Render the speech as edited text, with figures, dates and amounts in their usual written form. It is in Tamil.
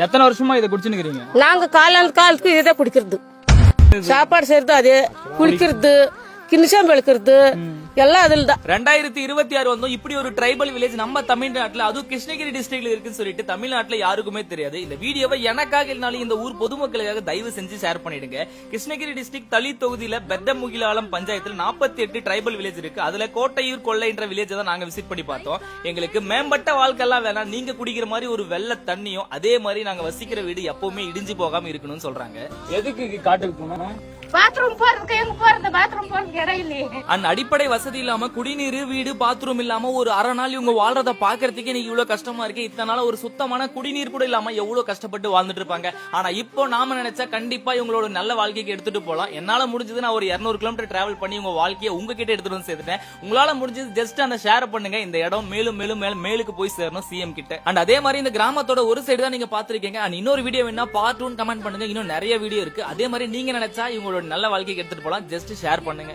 எத்தனை வருஷமா இதை குடிச்சுன்னு நாங்க காலத்துக்கு இதை குடிக்கிறது, சாப்பாடு செய்யறது, அது குளிக்கிறது, கிண்ணம் வெளுக்கிறது எல்லாம் அதுல தான். 2026 வந்தோம். இப்படி ஒரு ட்ரைபல் வில்லேஜ் நம்ம தமிழ்நாட்டுல, அதுவும் கிருஷ்ணகிரி டிஸ்ட்ரிக்ட்ல இருக்குன்னு சொல்லிட்டு தமிழ்நாட்டுல யாருக்குமே தெரியாது. இந்த வீடியோவை எனக்காக இல்லனாலும் இந்த ஊர் பொதுமக்களுக்காக தயவு செஞ்சு ஷேர் பண்ணிடுங்க. கிருஷ்ணகிரி டிஸ்ட்ரிக்ட் தளி தொகுதியில பெத்தமுகிலாலம் பஞ்சாயத்துல 48 ட்ரைபல் வில்லேஜ் இருக்கு. அதுல கோட்டையூர் கொள்ளைன்ற வில்லேஜ் தான் நாங்க விசிட் பண்ணி பார்த்தோம். எங்களுக்கு மேம்பட்ட வாழ்க்கை எல்லாம் வேணாம், நீங்க குடிக்கிற மாதிரி ஒரு வெள்ள தண்ணியும் அதே மாதிரி நாங்க வசிக்கிற வீடு எப்பவுமே இடிஞ்சு போகாம இருக்கணும்னு சொல்றாங்க. எதுக்கு காட்டுக்கு போனோம்? பாத்ரூம் போறதுக்கு எங்க போறது, பாத்ரூம் போறதுக்கு இடம் இல்லையே. அந்த அடிப்படை வசதி இல்லாம, குடிநீர், வீடு, பாத்ரூம் இல்லாம ஒரு அரை நாள் இவங்க வாழ்றத பாக்குறதுக்கே நீங்க இவ்வளவு கஷ்டமா இருக்கு. இத்தனை நாள் ஒரு சுத்தமான குடிநீர் கூட இல்லாம எவ்வளவு கஷ்டப்பட்டு வாழ்ந்துட்டு இருப்பாங்க. ஆனா இப்போ நாம நினைச்சா கண்டிப்பா இவங்களோட நல்ல வாழ்க்கைக்கு எடுத்துட்டு போலாம். என்னால முடிஞ்சது நான் ஒரு 200 கிலோமீட்டர் டிராவல் பண்ணி உங்க வாழ்க்கையை உங்ககிட்ட எடுத்துட்டு வந்து சேர்த்துட்டேன். உங்களால முடிஞ்சது ஜஸ்ட் அந்த ஷேர் பண்ணுங்க. இந்த இடம் மேலும் மேலும் மேலுக்கு போய் சேரணும் சிஎம் கிட்ட. அண்ட் அதே மாதிரி இந்த கிராமத்தோட ஒரு சைடு தான் நீங்க பாத்துருக்கீங்க. அண்ட் இன்னொரு வீடியோ வேணா பார்ட் 1 கமெண்ட் பண்ணுங்க. இன்னும் நிறைய வீடியோ இருக்கு. அதே மாதிரி நீங்க நினைச்சா இவங்களோட நல்ல வாழ்க்கைக்கு எடுத்துட்டு போலாம். ஜஸ்ட் ஷேர் பண்ணுங்க.